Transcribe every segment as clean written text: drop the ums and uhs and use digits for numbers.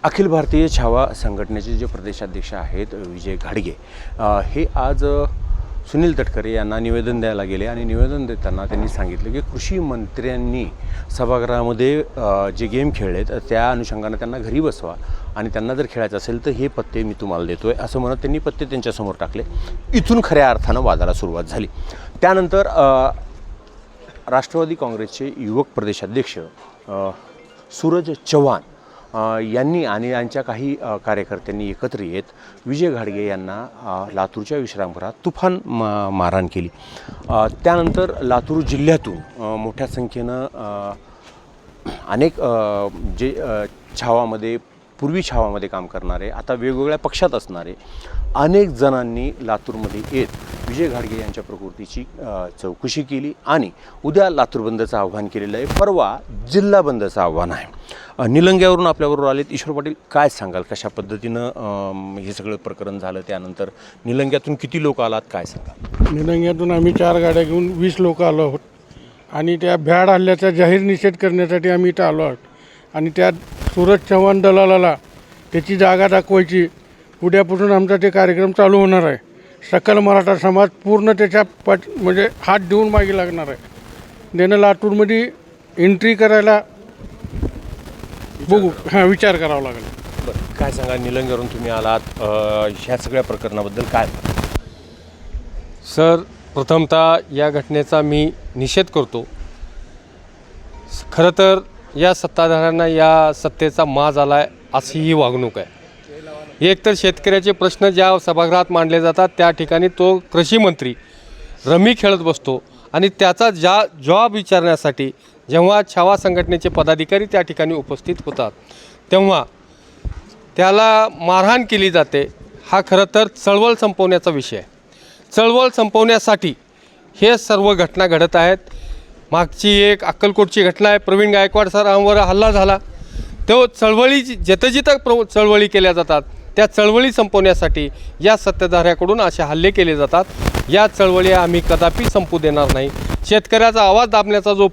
अखिल भारतीय छावा संघटनेचे जे प्रदेशाध्यक्ष आहेत विजय घाडगे हे आज सुनील तटकरे यांना निवेदन द्यायला गेले आणि निवेदन देताना त्यांनी सांगितलं की कृषी मंत्र्यांनी सभागृहामध्ये जे गेम खेळलेत त्या अनुषंगानं त्यांना घरी बसवा आणि त्यांना जर खेळायचं असेल तर हे पत्ते मी तुम्हाला देतो आहे असं म्हणत त्यांनी पत्ते त्यांच्यासमोर टाकले. इथून खऱ्या अर्थानं वादाला सुरुवात झाली. त्यानंतर राष्ट्रवादी काँग्रेसचे युवक प्रदेशाध्यक्ष सूरज चव्हाण यांनी आणि यांच्या काही कार्यकर्त्यांनी एकत्र येत विजय घाडगे यांना लातूरच्या विश्रामगृहात तुफान मारहाण केली. त्यानंतर लातूर जिल्ह्यातून मोठ्या संख्येनं अनेक जे छावामध्ये पूर्वी छावामध्ये काम करणारे आता वेगवेगळ्या पक्षात असणारे अनेक जणांनी लातूरमध्ये येत विजय घाडगे यांच्या प्रकृतीची चौकशी केली आणि उद्या लातूर बंदचं आव्हान केलेलं आहे. परवा जिल्हा बंदचं आव्हान आहे. निलंग्यावरून आपल्याबरोबर आलेत ईश्वर पाटील. काय सांगाल कशा पद्धतीनं हे सगळं प्रकरण झालं, त्यानंतर निलंग्यातून किती लोक आलात काय सांगाल? निलंग्यातून आम्ही 4 गाड्या घेऊन 20 लोक आलो आहोत आणि त्या भ्याड हल्ल्याचा जाहीर निषेध करण्यासाठी आम्ही इथं आलो आहोत. आणि त्या सूरज चव्हाण दलालाला त्याची जागा दाखवायची. उद्यापासून आमचा ते कार्यक्रम चालू होणार आहे. सकल मराठा समाज पूर्ण त्याच्या म्हणजे हात देऊन मागे लागणार आहे. त्यानं लातूरमध्ये एंट्री करायला बघू विचार करावा लागेल. बरं, काय सांगा निलंग्यावरून तुम्ही आलात ह्या सगळ्या प्रकरणाबद्दल काय? सर, प्रथमतः या घटनेचा मी निषेध करतो. खरं तर या सत्ताधाऱ्यांना या सत्तेचा माज आला आहे अशी ही वागणूक आहे. एक तर शेतकऱ्याचे प्रश्न ज्या सभागृहात मांडले जातात त्या ठिकाणी तो कृषी मंत्री रमी खेळत बसतो आणि त्याचा जबाब विचारण्यासाठी जेव्हा छावा संघटनेचे पदाधिकारी त्या ठिकाणी उपस्थित होतात तेव्हा त्याला मारहाण केली जाते. हा खरं तर चळवळ संपवण्याचा विषय आहे. चळवळ संपवण्यासाठी हे सर्व घटना घडत आहेत. मागची एक अक्कलकोटची घटना आहे. प्रवीण गायकवाड सरांवर हल्ला झाला. तो चळवळी जिथं चळवळी केल्या जातात त्या चळवळी संपवण्यासाठी या सत्ताधाऱ्याकडून असे हल्ले केले जातात. या चळवळी आम्ही कदापि संपू देणार नाही. शेतकऱ्याचा आवाज दाबण्याचा जो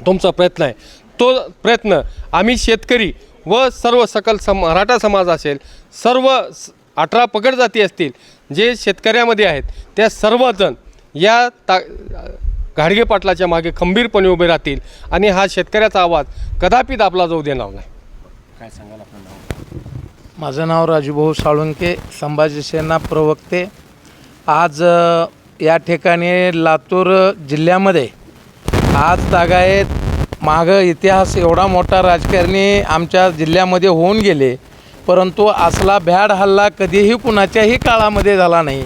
तुमचा प्रयत्न आहे तो प्रयत्न आम्ही शेतकरी व सर्व सकल मराठा समाज असेल, सर्व 18 पगड जाती असतील जे शेतकऱ्यामध्ये आहेत त्या सर्वजण या घाडगे पाटलाच्या मागे खंबीरपणे उभे राहतील आणि हा शेतकऱ्याचा आवाज कदापि दाबला जाऊ देणार नाही. काय सांगाल आपलं नाव? माझं नाव राजूभाऊ साळुंके, संभाजी सेना प्रवक्ते. आज या ठिकाणी लातूर जिल्ह्यामध्ये आज तागायत मागं इतिहास एवढा मोठा राजकारणी आमच्या जिल्ह्यामध्ये होऊन गेले, परंतु असला भ्याड हल्ला कधीही कुणाच्याही काळामध्ये झाला नाही.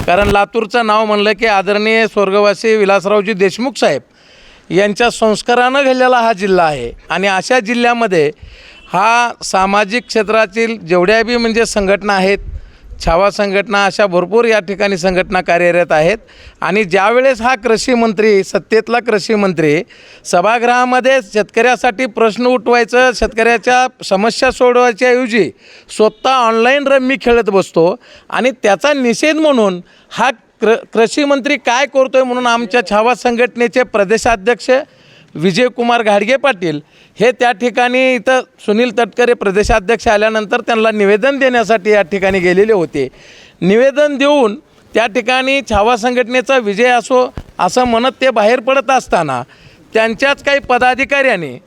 कारण लातूरचं नाव म्हणलं की आदरणीय स्वर्गवासी विलासरावजी देशमुख साहेब यांच्या संस्कारानं घडलेला हा जिल्हा आहे. आणि अशा जिल्ह्यामध्ये हा सामाजिक क्षेत्रातील जेवढ्या बी म्हणजे संघटना आहेत, छावा संघटना अशा भरपूर या ठिकाणी संघटना कार्यरत आहेत. आणि ज्यावेळेस हा कृषी मंत्री, सत्तेतला कृषी मंत्री सभागृहामध्ये शेतकऱ्यासाठी प्रश्न उठवायचं, शेतकऱ्याच्या समस्या सोडवायच्या ऐवजी स्वतः ऑनलाईन रम्मी खेळत बसतो आणि त्याचा निषेध म्हणून हा कृषी मंत्री काय करतो आहे म्हणून आमच्या छावा संघटनेचे प्रदेशाध्यक्ष विजयकुमार घाडगे पाटील हे त्या ठिकाणी इथं सुनील तटकरे प्रदेशाध्यक्ष आल्यानंतर त्यांना निवेदन देण्यासाठी या ठिकाणी गेलेले होते. निवेदन देऊन त्या ठिकाणी छावा संघटनेचा विजय असो असं म्हणत ते बाहेर पडत असताना त्यांच्याच काही पदाधिकाऱ्यांनी,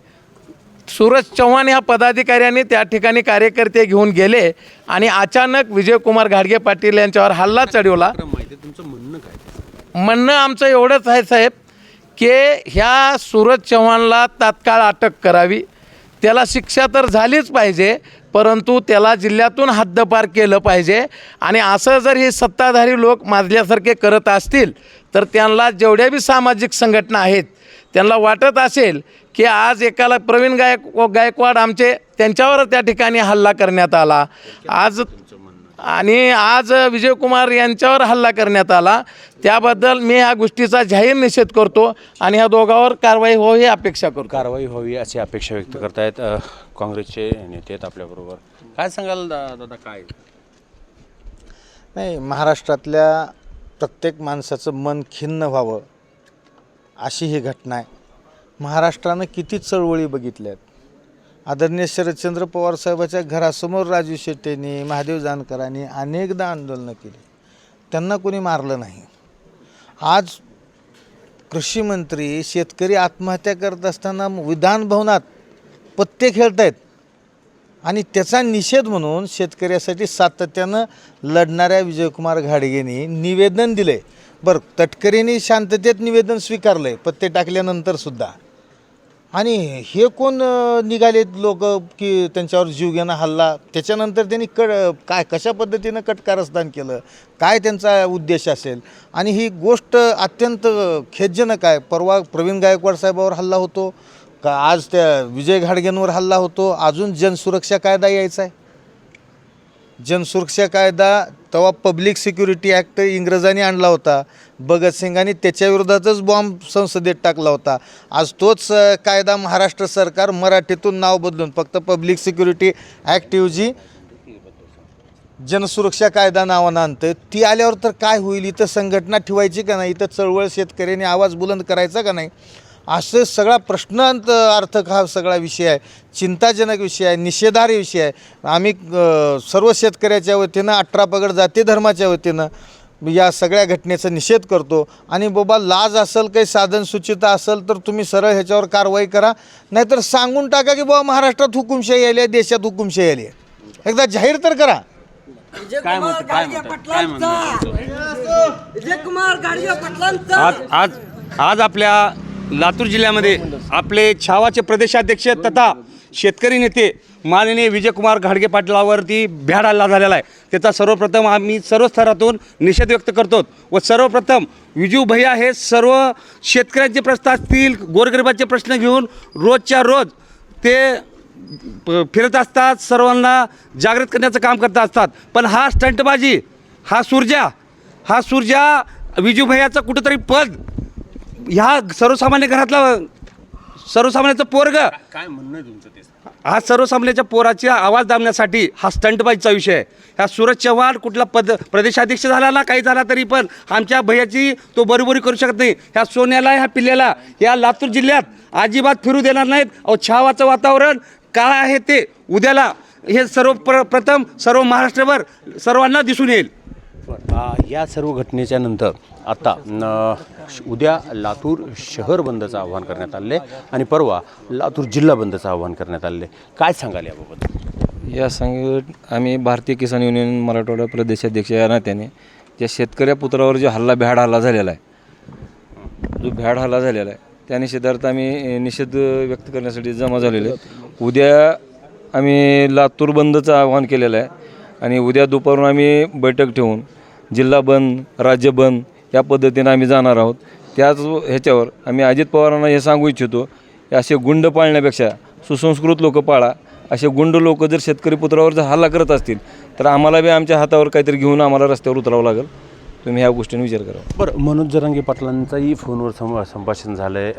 सूरज चव्हाण ह्या पदाधिकाऱ्यांनी त्या ठिकाणी कार्यकर्ते घेऊन गेले आणि अचानक विजयकुमार घाडगे पाटील यांच्यावर हल्ला चढवला. तुमचं म्हणणं काय? म्हणणं आमचं एवढंच आहे साहेब की ह्या सूरज चव्हाणला तात्काळ अटक करावी. त्याला शिक्षा तर झालीच पाहिजे, परंतु त्याला जिल्ह्यातून हद्दपार केलं पाहिजे. आणि असं जर हे सत्ताधारी लोक माजल्यासारखे करत असतील तर त्यांना जेवढ्या बी सामाजिक संघटना आहेत त्यांना वाटत असेल की आज एकाला प्रवीण गायकवाड आमचे त्यांच्यावर त्या ठिकाणी हल्ला करण्यात आला, आज विजयकुमार यांच्यावर हल्ला करण्यात आला, त्याबद्दल मी ह्या गोष्टीचा जाहीर निषेध करतो आणि ह्या दोघांवर कारवाई व्हावी ही अपेक्षा करतो. कारवाई व्हावी अशी अपेक्षा व्यक्त करतायत काँग्रेसचे नेते आहेत आपल्याबरोबर. काय सांगाल दादा? काय नाही, महाराष्ट्रातल्या प्रत्येक माणसाचं मन खिन्न व्हावं अशी ही घटना आहे. महाराष्ट्रानं किती चळवळी बघितल्यात, आदरणीय शरदचंद्र पवार साहेबाच्या घरासमोर राजू शेट्टींनी, महादेव जानकरांनी अनेकदा आंदोलनं केली, त्यांना कोणी मारलं नाही. आज कृषी मंत्री शेतकरी आत्महत्या करत असताना विधान भवनात पत्ते खेळत आहेत आणि त्याचा निषेध म्हणून शेतकऱ्यासाठी सातत्यानं लढणाऱ्या विजयकुमार घाडगेंनी निवेदन दिले. बरं, तटकरेंनी शांततेत निवेदन स्वीकारलं आहे पत्ते टाकल्यानंतरसुद्धा. आणि हे कोण निघालेत लोक की त्यांच्यावर जीवघेणा हल्ला, त्याच्यानंतर त्यांनी काय कशा पद्धतीनं कटकारस्थान केलं, काय त्यांचा उद्देश असेल. आणि ही गोष्ट अत्यंत खेदजनक आहे. परवा प्रवीण गायकवाड साहेबावर हल्ला होतो का, आज त्या विजय घाडगेंवर हल्ला होतो, अजून जनसुरक्षा कायदा यायचा आहे. जनसुरक्षा कायदा तेव्हा पब्लिक सिक्युरिटी ॲक्ट इंग्रजांनी आणला होता, भगतसिंगांनी त्याच्याविरोधातच बॉम्ब संसदेत टाकला होता. आज तोच कायदा महाराष्ट्र सरकार मराठीतून नाव बदलून फक्त पब्लिक सिक्युरिटी ॲक्ट ऐवजी जनसुरक्षा कायदा नावानं आणतं. ती आल्यावर तर काय होईल, इथं संघटना ठेवायची का नाही, इथं चळवळ शेतकऱ्यांनी आवाज बुलंद करायचा का नाही, असं सगळा प्रश्नार्थक हा सगळा विषय आहे. चिंताजनक विषय आहे, निषेधार्ह विषय आहे. आम्ही सर्व शेतकऱ्याच्या वतीनं 18 पगड जाती धर्माच्या वतीनं या सगळ्या घटनेचा निषेध करतो. आणि बाबा लाज असेल, काही साधन सुचिता असेल तर तुम्ही सरळ ह्याच्यावर कारवाई करा, नाहीतर सांगून टाका की बाबा महाराष्ट्रात हुकुमशाही आली आहे, देशात हुकुमशाही आली आहे. एकदा जाहीर तर करा. आज आपल्या लातूर जिल्ह्यामध्ये आपले छावाचे प्रदेशाध्यक्ष तथा शेतकरी नेते माननीय विजयकुमार घाडगे पाटलावरती भ्याड हल्ला झालेला आहे. त्याचा सर्वप्रथम आम्ही सर्व स्तरातून निषेध व्यक्त करतो. व सर्वप्रथम विजू भैया हे सर्व शेतकऱ्यांचे प्रश्न असतील, गोरगरिबाचे प्रश्न घेऊन रोजच्या रोज ते फिरत असतात, सर्वांना जागृत करण्याचं काम करत असतात. पण हा स्टंटबाजी, हा सुरजा विजू भैयाचं कुठंतरी पद ह्या सर्वसामान्य घरातला सर्वसामान्याचं पोरग काय म्हणणं आहे तुमचं ते? हा सर्वसामान्याच्या पोराची आवाज दाबण्यासाठी हा स्टंटबाजीचा विषय आहे. ह्या सूरज चव्हाण कुठला प्रदेशाध्यक्ष झाला ना, काही झाला तरी पण आमच्या भैयाची तो बरोबरी करू शकत नाही. ह्या सोन्याला, ह्या पिल्ल्याला या लातूर जिल्ह्यात अजिबात फिरू देणार नाहीत. अहो, छावाचं वातावरण काय आहे ते उद्याला हे प्रथम सर्व महाराष्ट्रभर सर्वांना दिसून येईल. या सर्व घटनेच्या नंतर आता उद्या लातूर शहर बंदचं आवाहन करण्यात आले आणि परवा लातूर जिल्हा बंदचं आवाहन करण्यात आले. काय सांगाल याबाबत? या आम्ही भारतीय किसान युनियन मराठवाडा प्रदेशाध्यक्ष या नात्याने ज्या शेतकऱ्या पुत्रावर जो भ्याड हल्ला झालेला आहे, त्या निषेधार्थ आम्ही निषेध व्यक्त करण्यासाठी जमा झालेले. उद्या आम्ही लातूर बंदचं आवाहन केलेलं आहे आणि उद्या दुपारून आम्ही बैठक ठेवून जिल्हा बंद, राज्य बंद या पद्धतीनं आम्ही जाणार आहोत. त्याच ह्याच्यावर आम्ही अजित पवारांना हे सांगू इच्छितो, असे गुंड पाळण्यापेक्षा सुसंस्कृत लोक पाळा. असे गुंड लोक जर शेतकरी पुत्रावर जर हल्ला करत असतील तर आम्हाला बी आमच्या हातावर काहीतरी घेऊन आम्हाला रस्त्यावर उतरावं लागेल. तुम्ही ह्या गोष्टींनी विचार करा. बरं, मनोज जरांगे पाटलांचाही फोनवर संभाषण झालं आहे,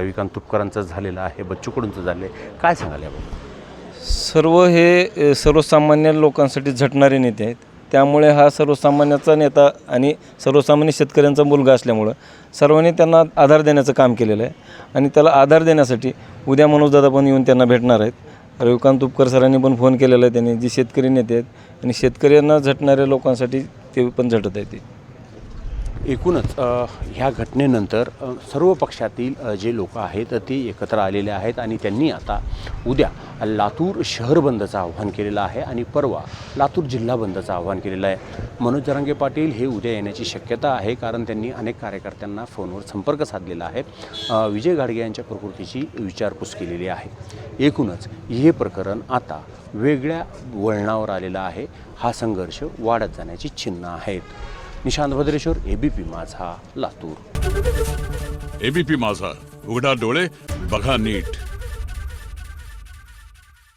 रविकांत तुपकरांचं झालेलं आहे, बच्चू कडूंचं झालं आहे. काय सांगाल याबाबत? सर्व हे सर्वसामान्य लोकांसाठी झटणारे नेते आहेत. त्यामुळे हा सर्वसामान्याचा नेता आणि सर्वसामान्य शेतकऱ्यांचा मुलगा असल्यामुळं सर्वांनी त्यांना आधार देण्याचं काम केलेलं आहे. आणि त्याला आधार देण्यासाठी उद्या मनोजदादा पण येऊन त्यांना भेटणार आहेत. रविकांत तुपकर सरांनी पण फोन केलेला आहे. त्यांनी जी शेतकरी नेते आहेत आणि शेतकऱ्यांना झटणाऱ्या लोकांसाठी ते पण झटत आहेत. एकूणच ह्या घटनेनंतर सर्व पक्षातील जे लोक आहेत ते एकत्र आलेले आहेत आणि त्यांनी आता उद्या लातूर शहर बंदचं आव्हान केलेलं आहे आणि परवा लातूर जिल्हा बंदचं आव्हान केलेलं आहे. मनोज जरांगे पाटील हे उद्या येण्याची शक्यता आहे, कारण त्यांनी अनेक कार्यकर्त्यांना फोनवर संपर्क साधलेला आहे. विजय घाडगे यांच्या प्रकृतीची विचारपूस केलेली आहे. एकूणच हे प्रकरण आता वेगळ्या वळणावर आलेलं आहे. हा संघर्ष वाढत जाण्याची चिन्ह आहेत. निशांत भद्रेश्वर, एबीपी माझा, लातूर. एबीपी माझा, उघडा डोळे बघा नीट.